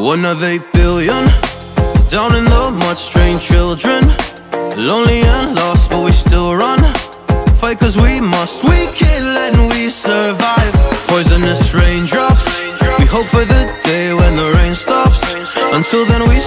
1 of 8 billion, down in the mud, strange children, lonely and lost, but we still run. Fight cause we must, we kill and we survive. Poisonous raindrops, we hope for the day when the rain stops. Until then we